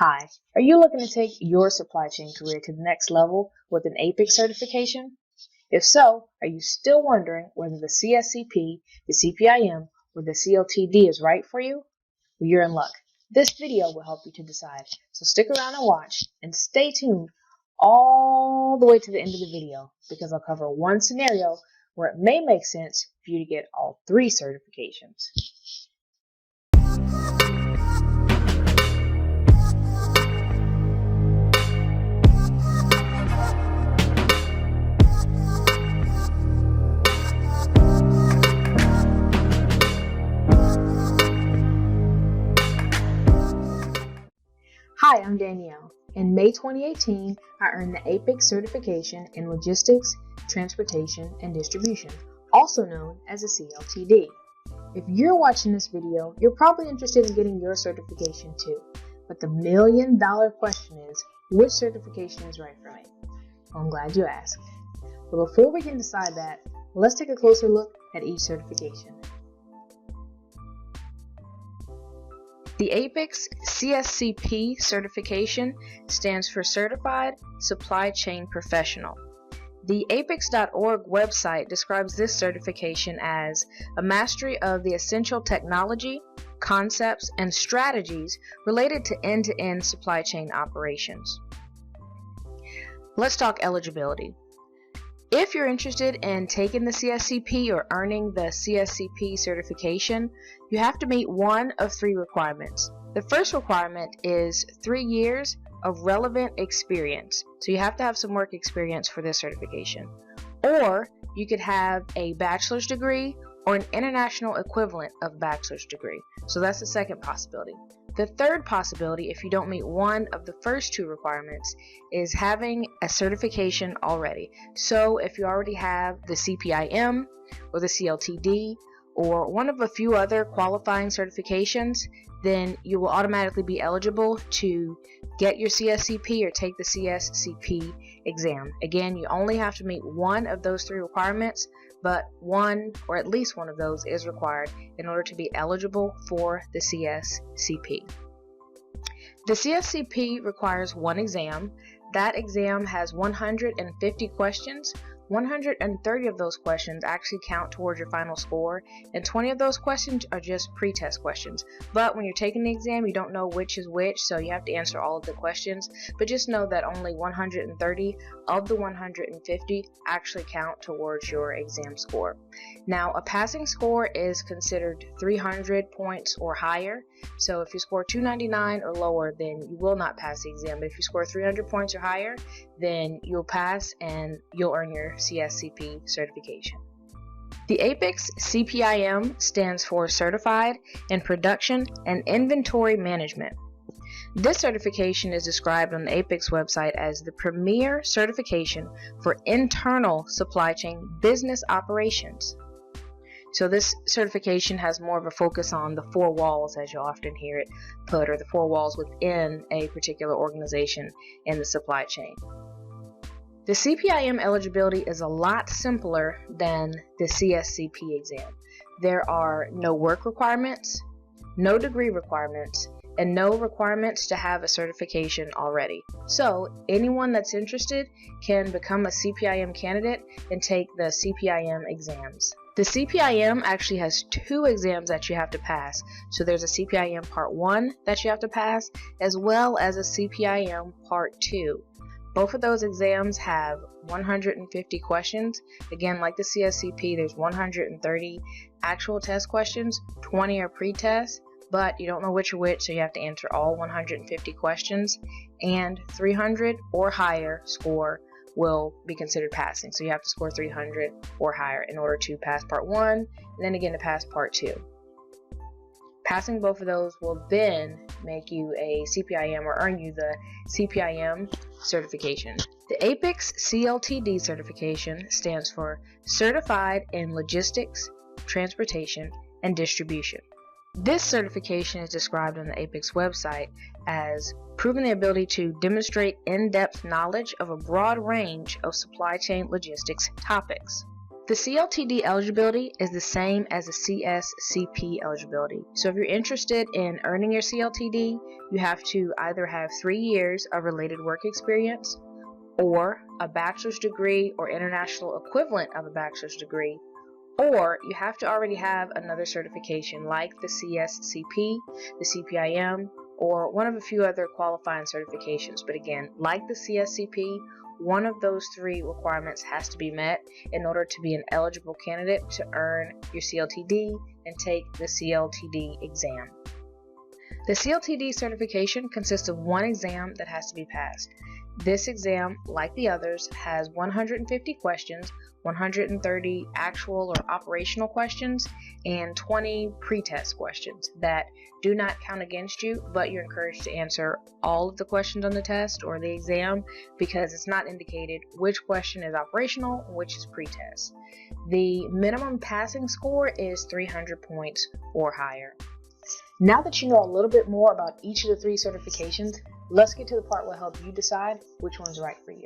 Hi, are you looking to take your supply chain career to the next level with an APICS certification? If so, are you still wondering whether the CSCP, the CPIM, or the CLTD is right for you? Well, you're in luck. This video will help you to decide, so stick around and watch, and stay tuned all the way to the end of the video because I'll cover one scenario where it may make sense for you to get all three certifications. Hi, I'm Danielle. In May 2018, I earned the APICS certification in Logistics, Transportation, and Distribution, also known as a CLTD. If you're watching this video, you're probably interested in getting your certification too. But the million-dollar question is, which certification is right for me? Well, I'm glad you asked. But before we can decide that, let's take a closer look at each certification. The APICS CSCP certification stands for Certified Supply Chain Professional. The apics.org website describes this certification as a mastery of the essential technology, concepts, and strategies related to end-to-end supply chain operations. Let's talk eligibility. If you're interested in taking the CSCP or earning the CSCP certification, you have to meet one of three requirements. The first requirement is 3 years of relevant experience. So you have to have some work experience for this certification. Or you could have a bachelor's degree or an international equivalent of bachelor's degree. So that's the second possibility. The third possibility, if you don't meet one of the first two requirements, is having a certification already. So if you already have the CPIM or the CLTD or one of a few other qualifying certifications, then you will automatically be eligible to get your CSCP or take the CSCP exam. Again, you only have to meet one of those three requirements, but one or at least one of those is required in order to be eligible for the CSCP. The CSCP requires one exam. That exam has 150 questions. 130 of those questions actually count towards your final score, and 20 of those questions are just pre-test questions. But when you're taking the exam, you don't know which is which, so you have to answer all of the questions. But just know that only 130 of the 150 actually count towards your exam score. Now, a passing score is considered 300 points or higher. So if you score 299 or lower, then you will not pass the exam. But if you score 300 points or higher, then you'll pass and you'll earn your CSCP certification. The APICS CPIM stands for Certified in Production and Inventory Management. This certification is described on the APICS website as the premier certification for internal supply chain business operations. So this certification has more of a focus on the four walls, as you'll often hear it put, or the four walls within a particular organization in the supply chain. The CPIM eligibility is a lot simpler than the CSCP exam. There are no work requirements, no degree requirements, and no requirements to have a certification already. So anyone that's interested can become a CPIM candidate and take the CPIM exams. The CPIM actually has two exams that you have to pass. So there's a CPIM Part 1 that you have to pass, as well as a CPIM Part 2. Both of those exams have 150 questions. Again, like the CSCP, there's 130 actual test questions, 20 are pre-test, but you don't know which are which, so you have to answer all 150 questions, and 300 or higher score will be considered passing. So you have to score 300 or higher in order to pass Part 1, and then again to pass Part 2. Passing both of those will then make you a CPIM or earn you the CPIM certification. The APICS CLTD certification stands for Certified in Logistics, Transportation, and Distribution. This certification is described on the APICS website as proving the ability to demonstrate in-depth knowledge of a broad range of supply chain logistics topics. The CLTD eligibility is the same as the CSCP eligibility. So if you're interested in earning your CLTD, you have to either have 3 years of related work experience, or a bachelor's degree or international equivalent of a bachelor's degree, or you have to already have another certification like the CSCP, the CPIM, or one of a few other qualifying certifications. But again, like the CSCP, one of those 3 requirements has to be met in order to be an eligible candidate to earn your CLTD and take the CLTD exam. The CLTD certification consists of 1 exam that has to be passed. This exam, like the others, has 150 questions, 130 actual or operational questions, and 20 pre-test questions that do not count against you, but you're encouraged to answer all of the questions on the test or the exam because it's not indicated which question is operational and which is pre-test. The minimum passing score is 300 points or higher. Now that you know a little bit more about each of the 3 certifications, let's get to the part where will help you decide which one's right for you.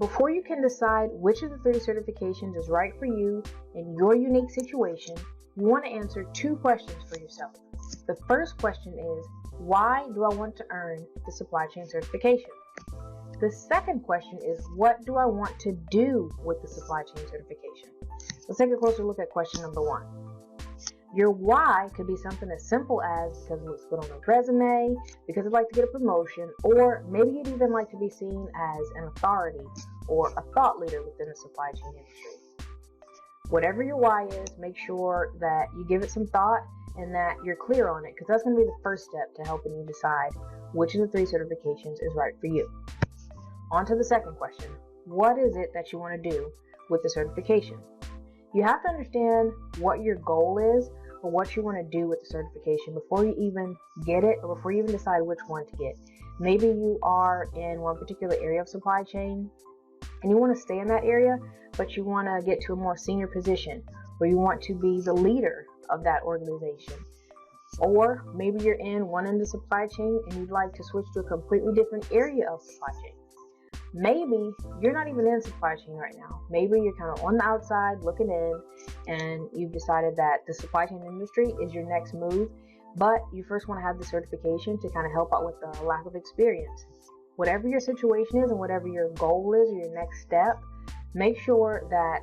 Before you can decide which of the 3 certifications is right for you in your unique situation, you want to answer 2 questions for yourself. The first question is, why do I want to earn the supply chain certification? The second question is, what do I want to do with the supply chain certification? Let's take a closer look at question number 1. Your why could be something as simple as because it looks good on a resume, because I'd like to get a promotion, or maybe you'd even like to be seen as an authority or a thought leader within the supply chain industry. Whatever your why is, make sure that you give it some thought and that you're clear on it, because that's going to be the first step to helping you decide which of the 3 certifications is right for you. On to the second question. What is it that you want to do with the certification? You have to understand what your goal is or what you want to do with the certification before you even get it or before you even decide which one to get. Maybe you are in one particular area of supply chain and you want to stay in that area, but you want to get to a more senior position where you want to be the leader of that organization. Or maybe you're in one end of supply chain and you'd like to switch to a completely different area of supply chain. Maybe you're not even in supply chain right now. Maybe you're kind of on the outside looking in and you've decided that the supply chain industry is your next move, but you first want to have the certification to kind of help out with the lack of experience. Whatever your situation is and whatever your goal is or your next step, make sure that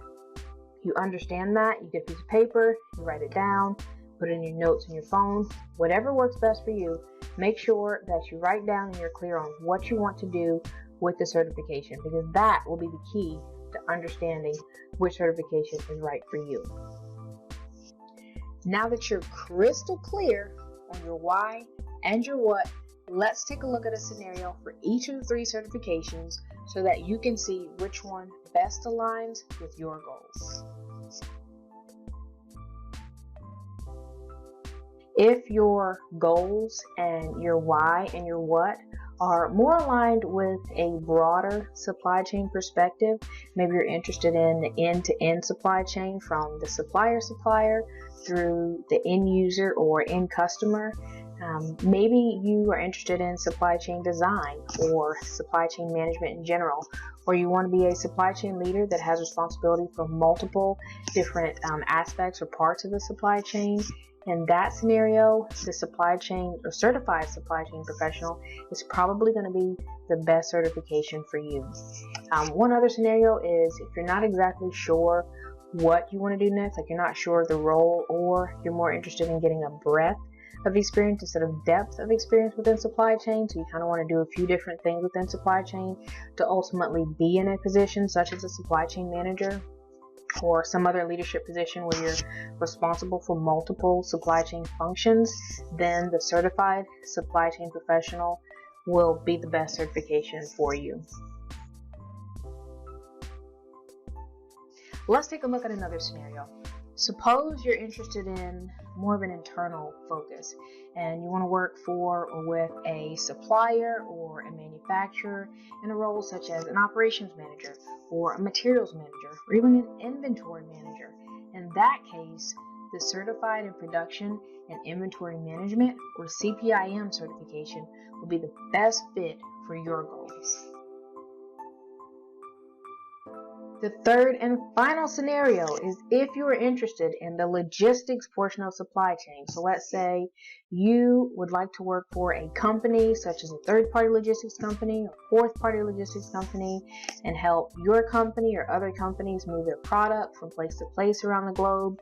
you understand that. You get a piece of paper, you write it down, put it in your notes on your phone, whatever works best for you. Make sure that you write down and you're clear on what you want to do with the certification, because that will be the key to understanding which certification is right for you. Now that you're crystal clear on your why and your what, let's take a look at a scenario for each of the 3 certifications so that you can see which one best aligns with your goals. If your goals and your why and your what are more aligned with a broader supply chain perspective, maybe you're interested in the end-to-end supply chain from the supplier through the end user or end customer. Maybe you are interested in supply chain design or supply chain management in general, or you want to be a supply chain leader that has responsibility for multiple different aspects or parts of the supply chain. In that scenario, the supply chain or certified supply chain professional is probably going to be the best certification for you. One other scenario is if you're not exactly sure what you want to do next, like you're not sure of the role, or you're more interested in getting a breadth of experience instead of depth of experience within supply chain. So you kind of want to do a few different things within supply chain to ultimately be in a position such as a supply chain manager or some other leadership position where you're responsible for multiple supply chain functions. Then the certified supply chain professional will be the best certification for you. Let's take a look at another scenario. Suppose you're interested in more of an internal focus and you want to work for or with a supplier or a manufacturer in a role such as an operations manager or a materials manager or even an inventory manager. In that case, the Certified in Production and Inventory Management or CPIM certification will be the best fit for your goals. The third and final scenario is if you are interested in the logistics portion of supply chain. So let's say you would like to work for a company such as a third-party logistics company or fourth-party logistics company and help your company or other companies move their product from place to place around the globe.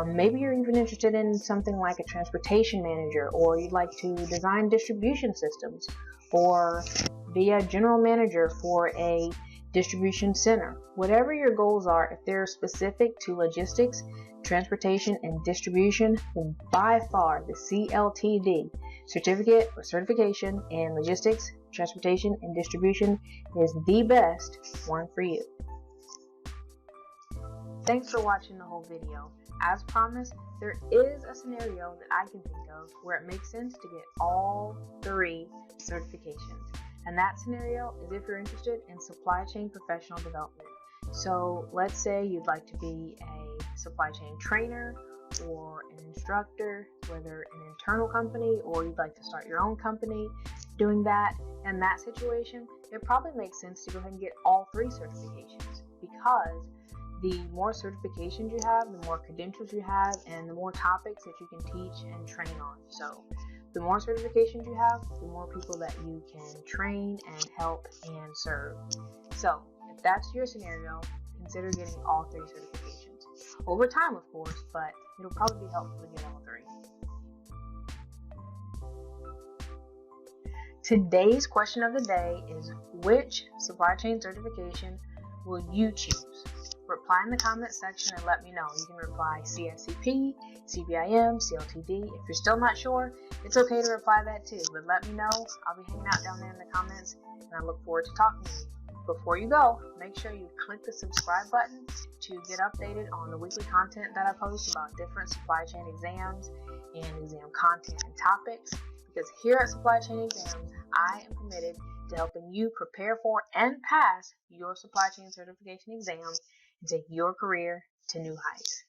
Maybe you're even interested in something like a transportation manager, or you'd like to design distribution systems or be a general manager for a distribution center. Whatever your goals are, if they're specific to logistics, transportation, and distribution, then by far the CLTD, Certificate or Certification in Logistics, Transportation, and Distribution, is the best one for you. Thanks for watching the whole video. As promised, there is a scenario that I can think of where it makes sense to get all 3 certifications. And that scenario is if you're interested in supply chain professional development. So let's say you'd like to be a supply chain trainer or an instructor, whether an internal company or you'd like to start your own company doing that. In that situation, it probably makes sense to go ahead and get all 3 certifications, because the more certifications you have, the more credentials you have, and the more topics that you can teach and train on. So the more certifications you have, the more people that you can train and help and serve. So if that's your scenario, consider getting all 3 certifications. Over time, of course, but it'll probably be helpful to get all 3. Today's question of the day is, which supply chain certification will you choose? Reply in the comment section and let me know. You can reply CSCP, CPIM, CLTD. If you're still not sure, it's okay to reply that too, but let me know. I'll be hanging out down there in the comments, and I look forward to talking to you. Before you go, make sure you click the subscribe button to get updated on the weekly content that I post about different supply chain exams and exam content and topics, because here at Supply Chain Exams, I am committed to helping you prepare for and pass your supply chain certification exams and take your career to new heights.